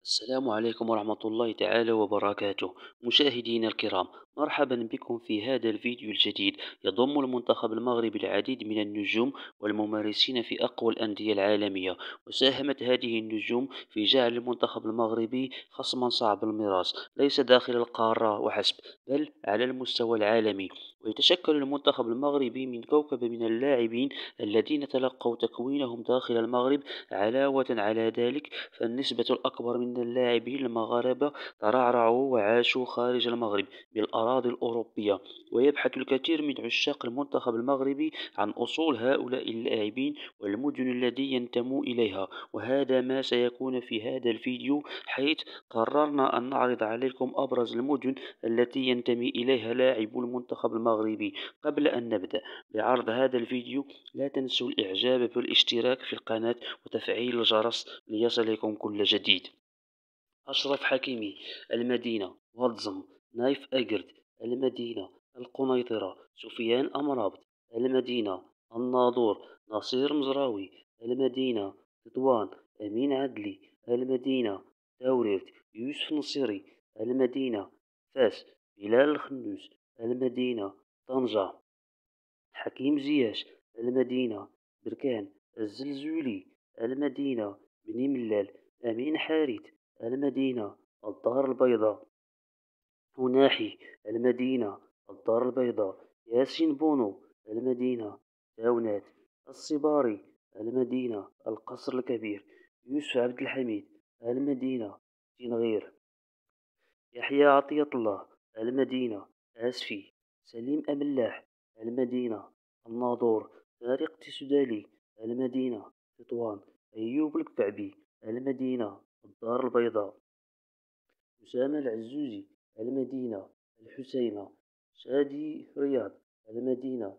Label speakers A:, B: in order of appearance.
A: السلام عليكم ورحمة الله تعالى وبركاته. مشاهدينا الكرام، مرحبا بكم في هذا الفيديو الجديد. يضم المنتخب المغربي العديد من النجوم والممارسين في أقوى الأندية العالمية، وساهمت هذه النجوم في جعل المنتخب المغربي خصما صعب المراس ليس داخل القارة وحسب، بل على المستوى العالمي. ويتشكل المنتخب المغربي من كوكب من اللاعبين الذين تلقوا تكوينهم داخل المغرب. علاوة على ذلك، فالنسبة الأكبر من اللاعبين المغاربة ترعرعوا وعاشوا خارج المغرب بالأراضي الأوروبية، ويبحث الكثير من عشاق المنتخب المغربي عن أصول هؤلاء اللاعبين والمدن التي ينتموا إليها. وهذا ما سيكون في هذا الفيديو، حيث قررنا أن نعرض عليكم أبرز المدن التي ينتمي إليها لاعبو المنتخب المغربي. قبل أن نبدأ بعرض هذا الفيديو، لا تنسوا الإعجاب بالاشتراك في القناة وتفعيل الجرس ليصلكم كل جديد. أشرف حكيمي، المدينة. واتزم، نايف أجرد، المدينة. القنيطرة، سفيان أمرابط، المدينة. الناظور، نصير مزراوي، المدينة. تطوان، أمين عدلي، المدينة. تاوريرت، يوسف نصيري، المدينة. فاس، بلال الخنوس، المدينة. طنجة، حكيم زياش، المدينة. بركان، الزلزولي، المدينة. بني ملال، أمين حارث، المدينة. الدار البيضاء، مناحي، المدينة. الدار البيضاء، ياسين بونو، المدينة. تاونات، الصباري، المدينة. القصر الكبير، يوسف عبد الحميد، المدينة. تنغير، يحيى عطية الله، المدينة. عسفي، سليم أملاح، المدينة. الناظور، طارق تسدالي، المدينة. تطوان، أيوب الكعبي، المدينة. الدار البيضاء، أسامة العزوزي، المدينة. الحسينة، شادي رياض، المدينة.